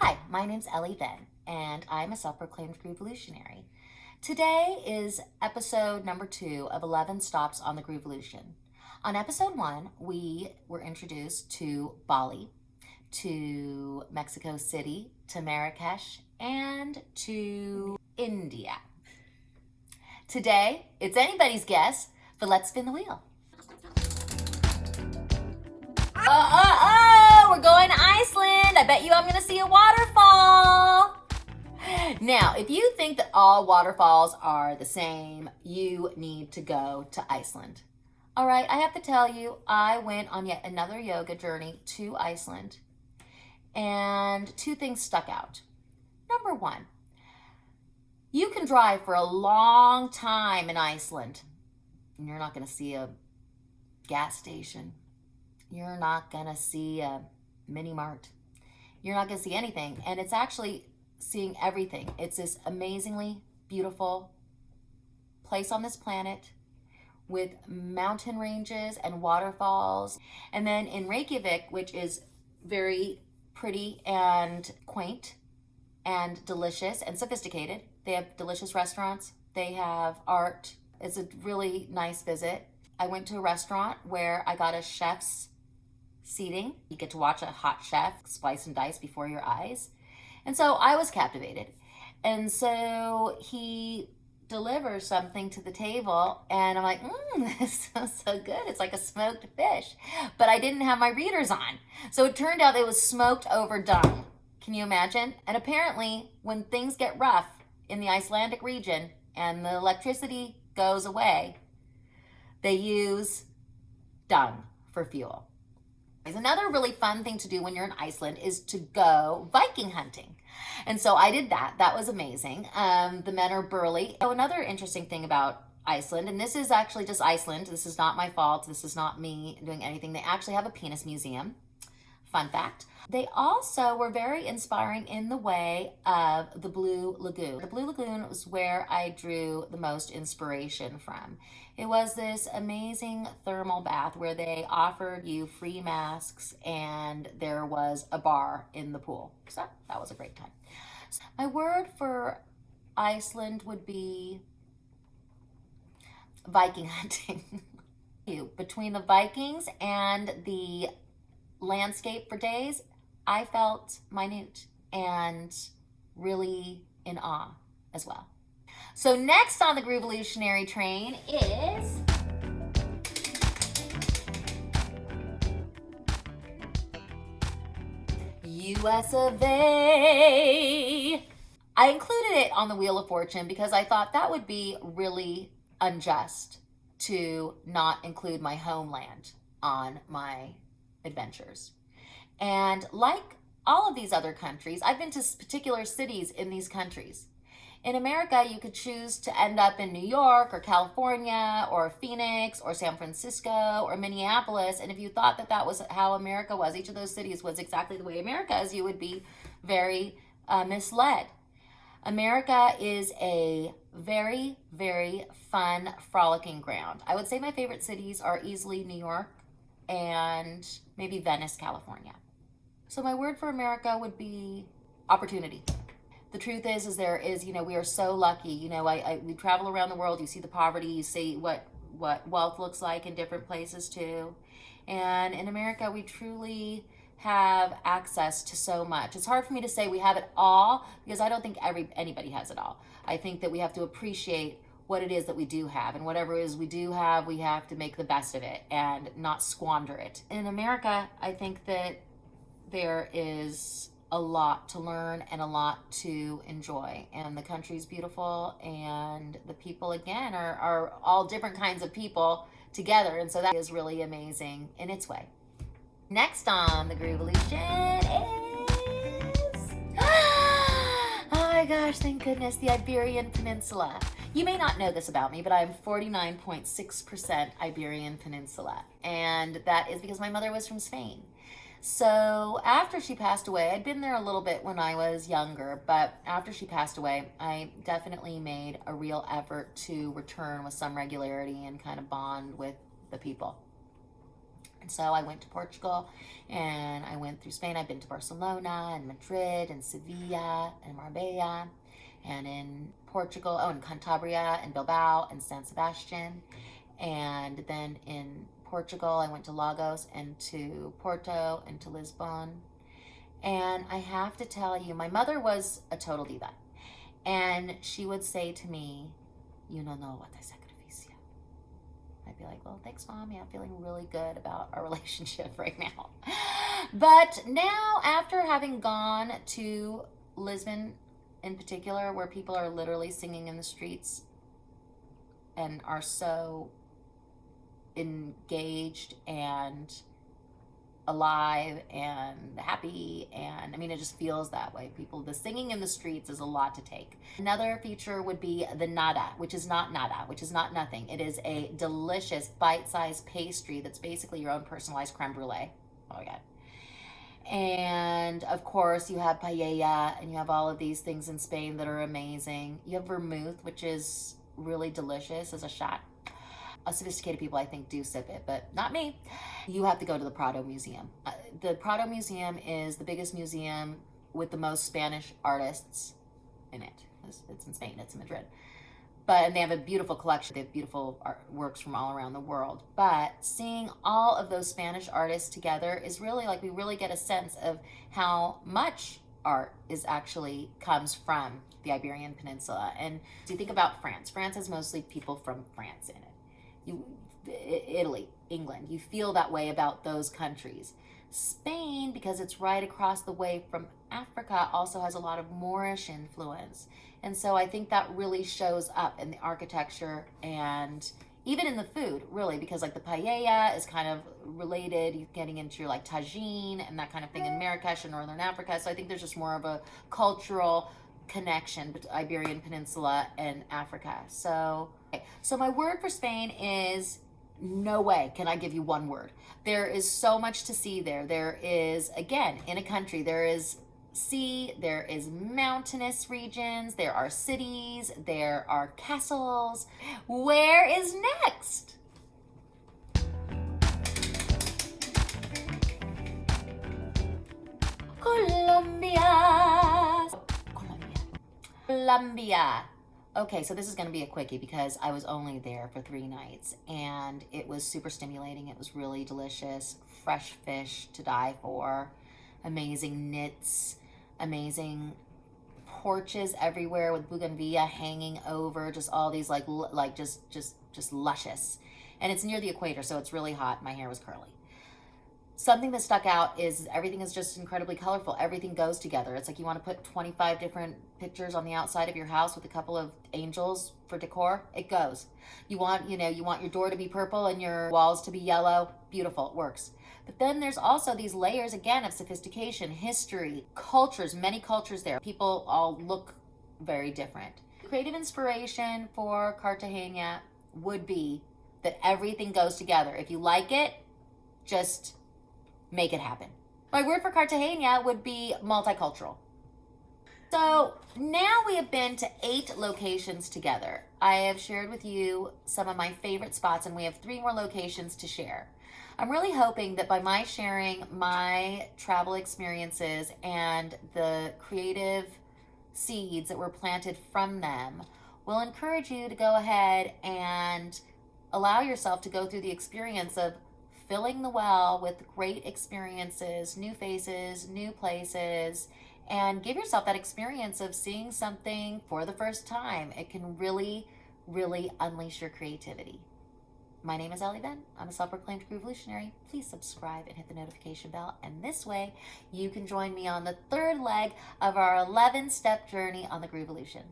Hi, my name's Ellie Ben, and I'm a self-proclaimed Groovalutionary. Today is episode number 2 of 11 stops on the Groovalution. On episode 1, we were introduced to Bali, to Mexico City, to Marrakesh, and to India. Today, it's anybody's guess, but let's spin the wheel. We're going to Iceland. I bet you I'm going to see a waterfall. Now, if you think that all waterfalls are the same, you need to go to Iceland. All right, I have to tell you, I went on yet another yoga journey to Iceland, and 2 things stuck out. Number 1, you can drive for a long time in Iceland, and you're not going to see a gas station. You're not going to see a mini mart. You're not going to see anything. And it's actually seeing everything. It's this amazingly beautiful place on this planet with mountain ranges and waterfalls. And then in Reykjavik, which is very pretty and quaint and delicious and sophisticated. They have delicious restaurants. They have art. It's a really nice visit. I went to a restaurant where I got a chef's seating. You get to watch a hot chef slice and dice before your eyes. And so I was captivated. And so he delivers something to the table and I'm like, this smells so good. It's like a smoked fish. But I didn't have my readers on. So it turned out it was smoked over dung. Can you imagine? And apparently when things get rough in the Icelandic region and the electricity goes away, they use dung for fuel. Another really fun thing to do when you're in Iceland is to go Viking hunting. And so I did that. That was amazing. The men are burly. So another interesting thing about Iceland, and this is actually just Iceland. This is not my fault. This is not me doing anything. They actually have a penis museum. Fun fact. They also were very inspiring in the way of the Blue Lagoon. The Blue Lagoon was where I drew the most inspiration from. It was this amazing thermal bath where they offered you free masks and there was a bar in the pool. So that was a great time. My word for Iceland would be Viking hunting. Between the Vikings and the landscape for days, I felt minute and really in awe as well. So next on the Groovalutionary train is US of A. I included it on the Wheel of Fortune because I thought that would be really unjust to not include my homeland on my adventures. And like all of these other countries, I've been to particular cities in these countries. In America, you could choose to end up in New York or California or Phoenix or San Francisco or Minneapolis. And if you thought that that was how America was, each of those cities was exactly the way America is, you would be very misled. America is a very, very fun, frolicking ground. I would say my favorite cities are easily New York and maybe Venice, California. So my word for America would be opportunity. The truth is there is, we are so lucky. We travel around the world, you see the poverty, you see what wealth looks like in different places too. And in America, we truly have access to so much. It's hard for me to say we have it all because I don't think anybody has it all. I think that we have to appreciate what it is that we do have, and whatever it is we do have, we have to make the best of it and not squander it. In America, I think that there is a lot to learn and a lot to enjoy, and the country's beautiful, and the people again are all different kinds of people together, and so that is really amazing in its way. Next on the Groovalution is oh my gosh, thank goodness, the Iberian Peninsula. You may not know this about me, but I'm 49.6% Iberian Peninsula, and that is because my mother was from Spain. So after she passed away, I'd been there a little bit when I was younger, but after she passed away, I definitely made a real effort to return with some regularity and kind of bond with the people. And so I went to Portugal and I went through Spain. I've been to Barcelona and Madrid and Sevilla and Marbella, and in Portugal, oh, in Cantabria and Bilbao and San Sebastian. And then in Portugal, I went to Lagos and to Porto and to Lisbon. And I have to tell you, my mother was a total diva. And she would say to me, "You don't know what I sacrificio." I'd be like, "Well, thanks, Mommy. I'm feeling really good about our relationship right now." But now, after having gone to Lisbon in particular, where people are literally singing in the streets and are so engaged and alive and happy, and I mean, it just feels that way. The singing in the streets is a lot to take. Another feature would be the nada, which is not nada, which is not nothing. It is a delicious bite-sized pastry that's basically your own personalized creme brulee. Oh my God. And of course you have paella, and you have all of these things in Spain that are amazing. You have vermouth, which is really delicious as a shot. Sophisticated people, I think, do sip it, but not me. You have to go to the Prado Museum. The Prado Museum is the biggest museum with the most Spanish artists in it. It's in Spain, it's in Madrid. And they have a beautiful collection. They have beautiful works from all around the world. But seeing all of those Spanish artists together is really like, we really get a sense of how much art comes from the Iberian Peninsula. And so you think about France. France has mostly people from France in it. Italy, England, you feel that way about those countries. Spain, because it's right across the way from Africa, also has a lot of Moorish influence. And so I think that really shows up in the architecture and even in the food, really, because like the paella is kind of related. You're getting into your like tagine and that kind of thing in Marrakesh and Northern Africa. So I think there's just more of a cultural connection between Iberian Peninsula and Africa. So my word for Spain is, no way can I give you one word. There is so much to see there. There is, again, in a country, there is sea, there is mountainous regions, there are cities, there are castles. Where is next? Colombia. Okay, so this is going to be a quickie because I was only there for 3 nights and it was super stimulating. It was really delicious, fresh fish to die for, amazing knits, amazing porches everywhere with bougainvillea hanging over, just all these just luscious. And it's near the equator, so it's really hot. My hair was curly. Something that stuck out is everything is just incredibly colorful. Everything goes together. It's like you want to put 25 different pictures on the outside of your house with a couple of angels for decor. It goes. You want your door to be purple and your walls to be yellow. Beautiful, it works. But then there's also these layers again of sophistication, history, cultures, many cultures there. People all look very different. Creative inspiration for Cartagena would be that everything goes together. If you like it, just make it happen. My word for Cartagena would be multicultural. So now we have been to 8 locations together. I have shared with you some of my favorite spots, and we have 3 more locations to share. I'm really hoping that by my sharing my travel experiences and the creative seeds that were planted from them will encourage you to go ahead and allow yourself to go through the experience of filling the well with great experiences, new faces, new places, and give yourself that experience of seeing something for the first time. It can really, really unleash your creativity. My name is Ellie. I'm a self-proclaimed Groovalutionary. Please subscribe and hit the notification bell, and this way you can join me on the 3rd leg of our 11-step journey on the Groovalution.